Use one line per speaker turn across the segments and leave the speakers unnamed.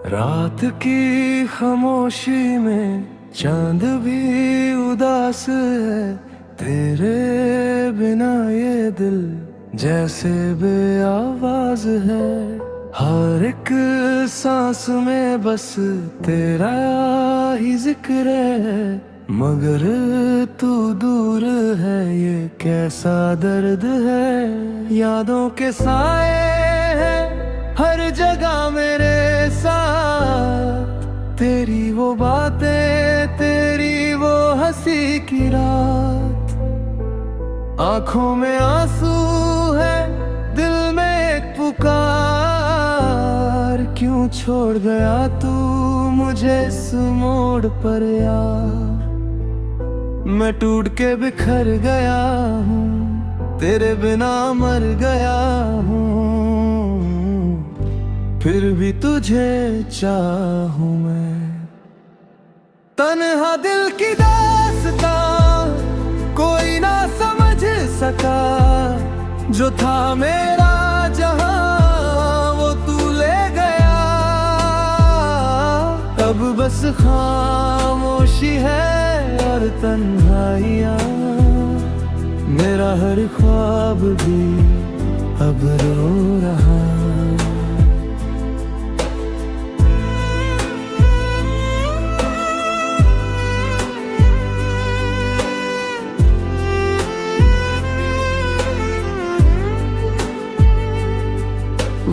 रात की खामोशी में चांद भी उदास है। तेरे बिना ये दिल जैसे बेआवाज है। हर एक सांस में बस तेरा ही जिक्र है। मगर तू दूर है, ये कैसा दर्द है। यादों के साए हैं हर जगह मेरे साथ। तेरी वो बातें, तेरी वो हंसी की रात। आंखों में आंसू है, दिल में एक पुकार। क्यों छोड़ गया तू मुझे इस मोड़ पर यार। मैं टूट के बिखर गया हूँ, तेरे बिना मर गया हूँ। फिर भी तुझे चाहूं मैं। तन्हा दिल की दास्तां कोई ना समझ सका। जो था मेरा जहां वो तू ले गया। अब बस खामोशी है और तन्हाइयां। मेरा हर ख्वाब भी अब रो रहा।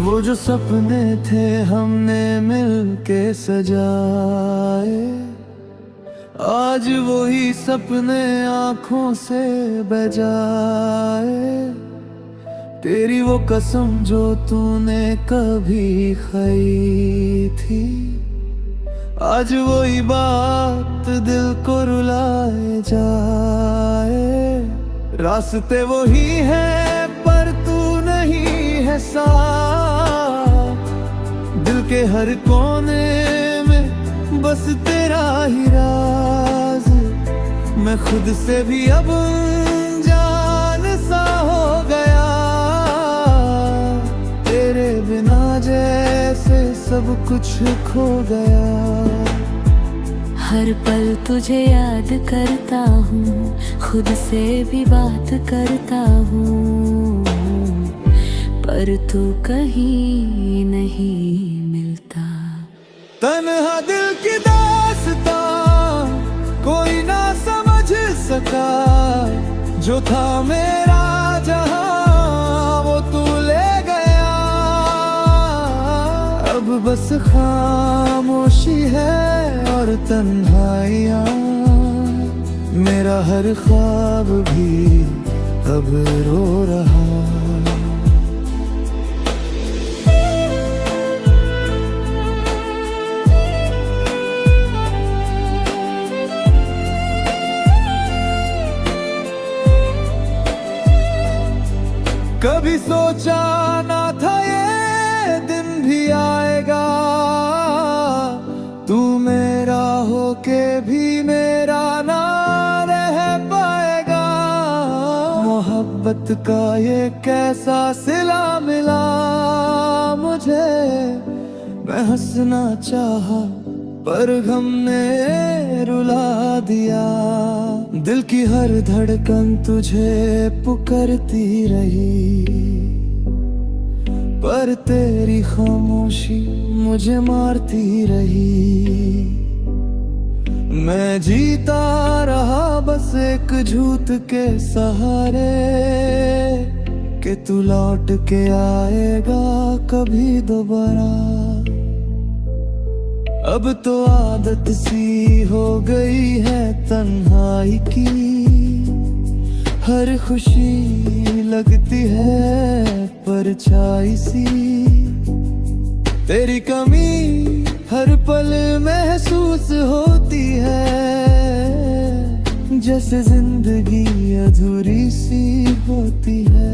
वो जो सपने थे हमने मिलके सजाए, आज वही सपने आंखों से बह जाए। तेरी वो कसम जो तूने कभी खाई थी, आज वही बात दिल को रुलाए जाए। रास्ते वही है पर तू नहीं है साथ। दिल के हर कोने में बस तेरा ही राज। मैं खुद से भी अब अनजान सा हो गया। तेरे बिना जैसे सब कुछ खो गया।
हर पल तुझे याद करता हूँ, खुद से भी बात करता हूँ। पर तू कहीं नहीं मिलता।
तन्हा दिल की दास्तां कोई ना समझ सका। जो था मेरा जहां वो तू ले गया। अब बस खामोशी है और तन्हाइयां। मेरा हर ख्वाब भी अब रो रहा। कभी सोचा ना था ये दिन भी आएगा। तू मेरा होके भी मेरा ना रह पाएगा। मोहब्बत का ये कैसा सिला मिला मुझे। मैं हंसना चाहा पर गम ने रुला दिया। दिल की हर धड़कन तुझे पुकारती रही, पर तेरी खामोशी मुझे मारती रही। मैं जीता रहा बस एक झूठ के सहारे, कि तू लौट के आएगा कभी दोबारा। अब तो आदत सी हो गई है तन्हाई की। हर खुशी लगती है परछाई सी। तेरी कमी हर पल महसूस होती है। जैसे जिंदगी अधूरी सी होती है।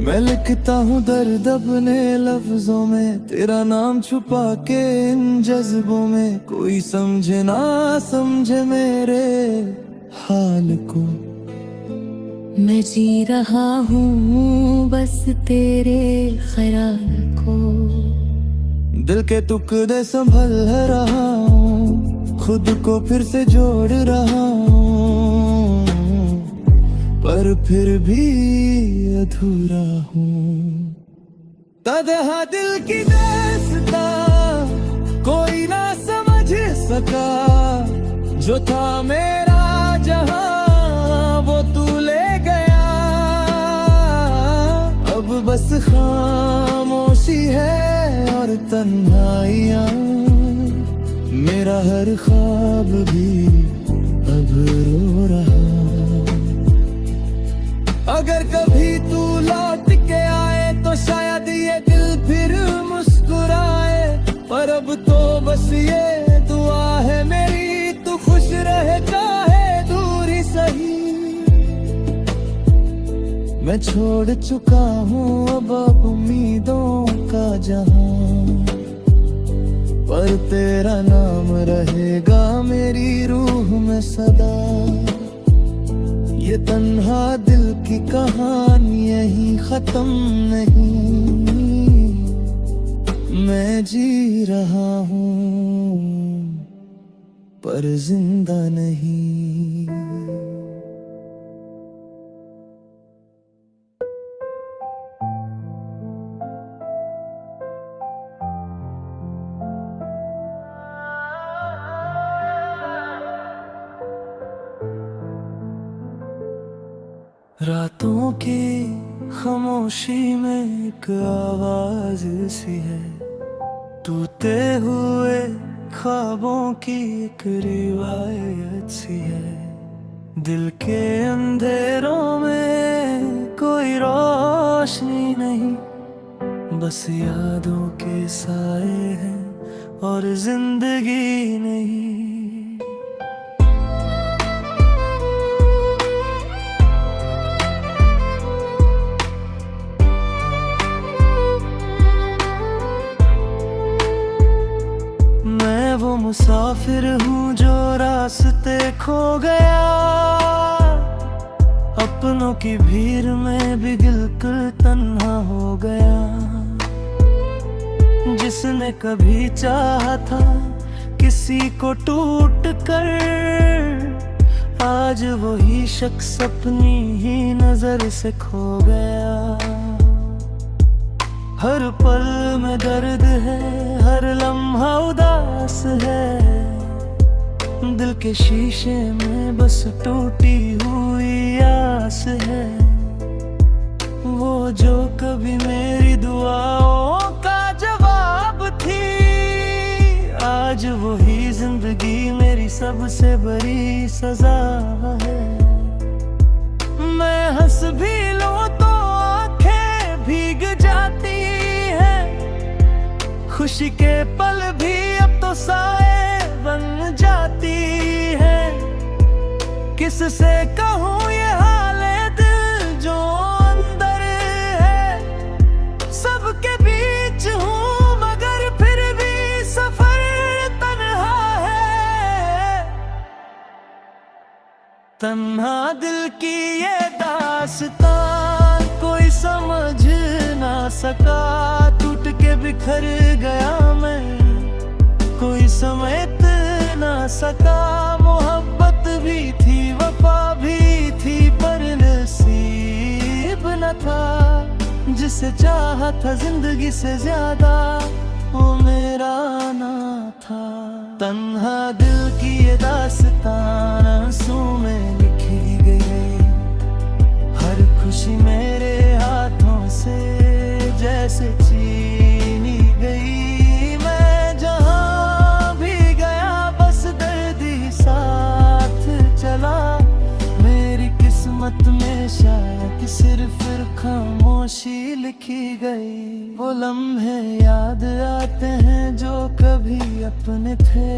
मैं लिखता हूँ दर्द अपने लफ्जों में, तेरा नाम छुपा के इन जज्बों में। कोई समझे ना समझे मेरे हाल को।
मैं जी रहा हूँ बस तेरे ख्याल को।
दिल के टुकड़े संभल रहा हूँ, खुद को फिर से जोड़ रहा हूँ, पर फिर भी अधूरा हूँ। तन्हा दिल की दास्तां कोई ना समझ सका, जो था मेरा जहां वो तू ले गया। अब बस खामोशी है और तन्हाइयां, मेरा हर ख्वाब भी अब रो रहा। अगर कभी तू लौट के आए तो शायद ये दिल फिर मुस्कुराए, पर अब तो बस ये दुआ है मेरी, तू खुश रहे चाहे दूर ही सही। मैं छोड़ चुका हूँ अब उम्मीदों का जहां, पर तेरा नाम रहेगा मेरी रूह में सदा। ये तन्हा दिल की कहानी यहीं खत्म नहीं, मैं जी रहा हूँ पर जिंदा नहीं। रातों की खामोशी में एक आवाज सी है, टूटे हुए ख्वाबों की एक रिवायत सी है। दिल के अंधेरों में कोई रोशनी नहीं, बस यादों के साए हैं और जिंदगी नहीं। वो मुसाफिर हूँ जो रास्ते खो गया, अपनों की भीड़ में भी बिल्कुल तन्हा हो गया। जिसने कभी चाहा था किसी को टूट कर, आज वही शख्स अपनी ही नजर से खो गया। हर पल में दर्द है, हर लम्हा उदास है, दिल के शीशे में बस टूटी हुई आस है। वो जो कभी मेरी दुआओं का जवाब थी, आज वही जिंदगी मेरी सबसे बड़ी सजा है। मैं हंस भी लूं तो आंखें भीग जाती, खुशी के पल भी अब तो साए बन जाती है। किससे कहूँ ये हाले दिल जो अंदर है, सबके बीच हूँ मगर फिर भी सफर तन्हा है। तन्हा दिल की ये दास्तां कोई समझ ना सका, टूट के बिखर गया मैं, कोई समेट ना सका। मोहब्बत भी थी वफा भी थी, पर नसीब न था। जिसे चाहा था जिंदगी से ज्यादा वो मेरा ना था। तन्हा दिल की ये दास्तान आंसू में लिखी गई, हर खुशी मेरे हाथों से जैसे छीनी गई। मैं जहाँ भी गया बस दर्द ही साथ चला, मेरी किस्मत में शायद सिर्फ खामोशी लिखी गई। वो लम्हे याद आते हैं जो कभी अपने थे,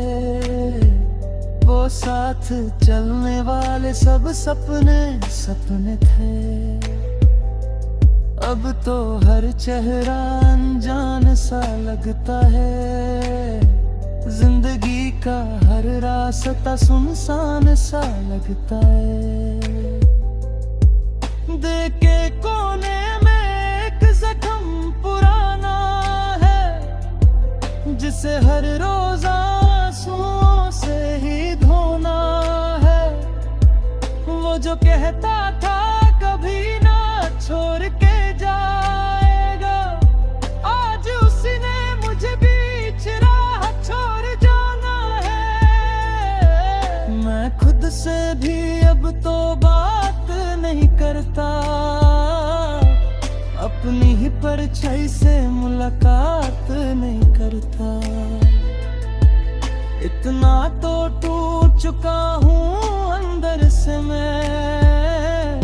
वो साथ चलने वाले सब सपने सपने थे। अब तो हर चेहरा अनजान सा लगता है, जिंदगी का हर रास्ता सुनसान सा लगता है। दिल के कोने में एक जख्म पुराना है, से हर रोज आंसुओं से ही धोना है। वो जो कहता था कभी ना छोड़ के जाएगा, आज उसने मुझे बीच राह छोड़ जाना है। मैं खुद से भी अब तो बात नहीं करता, अपनी ही परछाई से मुलाकात नहीं करता। इतना तो टूट चुका हूँ अंदर से मैं,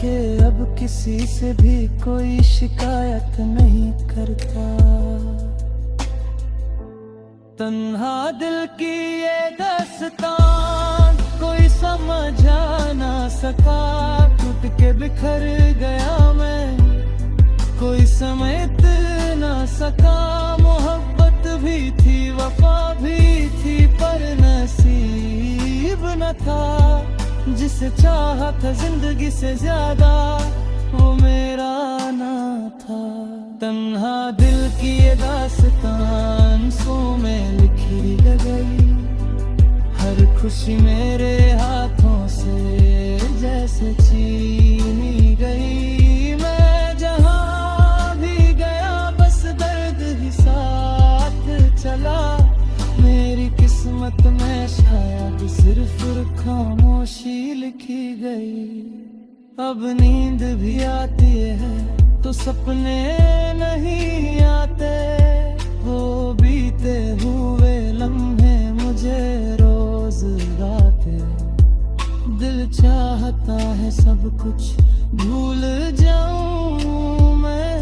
कि अब किसी से भी कोई शिकायत नहीं करता। तन्हा दिल की ये दास्तान कोई समझा ना सका, टूट के बिखर गया मैं, कोई समेट ना सका। मोहब्बत भी थी वफा भी थी, पर नसीब न था। जिसे चाहा था जिंदगी से ज्यादा, वो मेरा ना था। तन्हा दिल की ये दास्तान सो में लिखी गई, हर खुशी मेरे हाथों से जैसे छीनी गई। मैं जहां भी गया बस दर्द ही साथ चला, मेरी किस्मत में शायद सिर्फ खामोशी लिखी गई। अब नींद भी आती है तो सपने नहीं आते, वो बीते हुए लम्हे मुझे रोज गाते। दिल चाहता है सब कुछ भूल जाऊं मैं,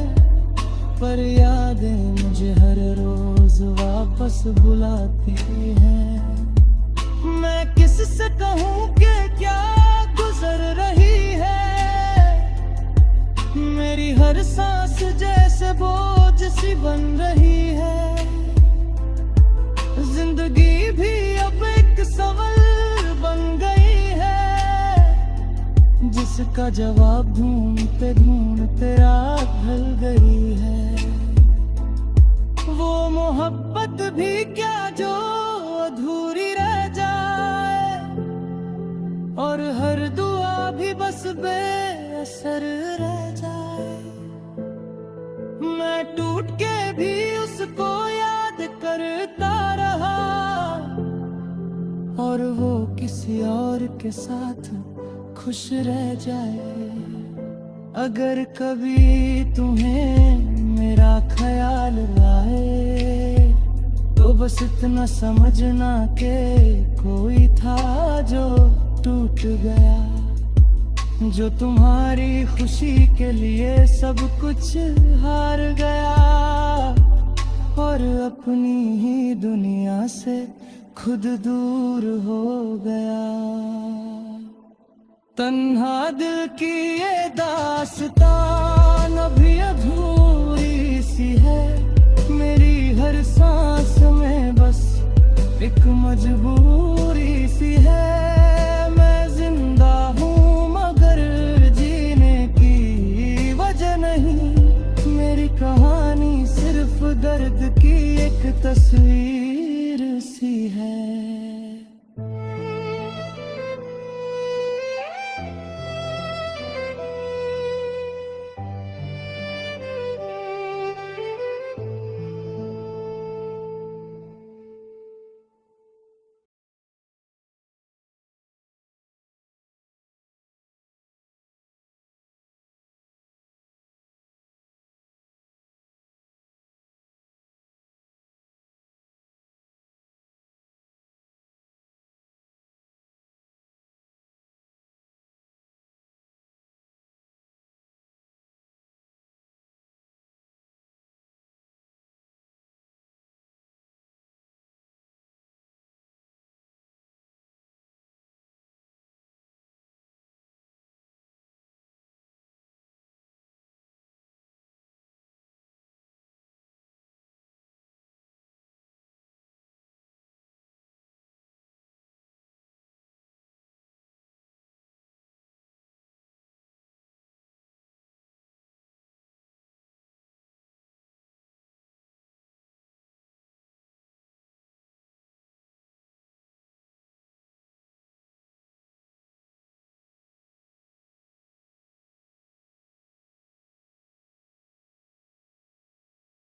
पर यादें मुझे हर रोज वापस बुलाती हैं। मैं किससे कहूँ कि क्या गुजर रही है, मेरी हर सांस जैसे बोझ सी बन रही है। जिंदगी भी अब एक सवाल बन गई है, जिसका जवाब ढूंढते ढूंढते रात ढल गई है। वो मोहब्बत भी क्या जो अधूरी रह जाए, और हर दुआ भी बस बेअसर रह जाए। मैं टूट के भी उसको याद करता रहा, और वो किसी और के साथ खुश रह जाए। अगर कभी तुम्हें मेरा ख्याल आए, तो बस इतना समझना कि कोई था जो टूट गया, जो तुम्हारी खुशी के लिए सब कुछ हार गया, और अपनी ही दुनिया से खुद दूर हो गया। तन्हा दिल की ये दास्तान अभी अधूरी सी है, मेरी हर सांस में बस एक मजबूरी सी है। मैं जिंदा हूँ मगर जीने की वजह नहीं, मेरी कहानी सिर्फ दर्द की एक तस्वीर सी है।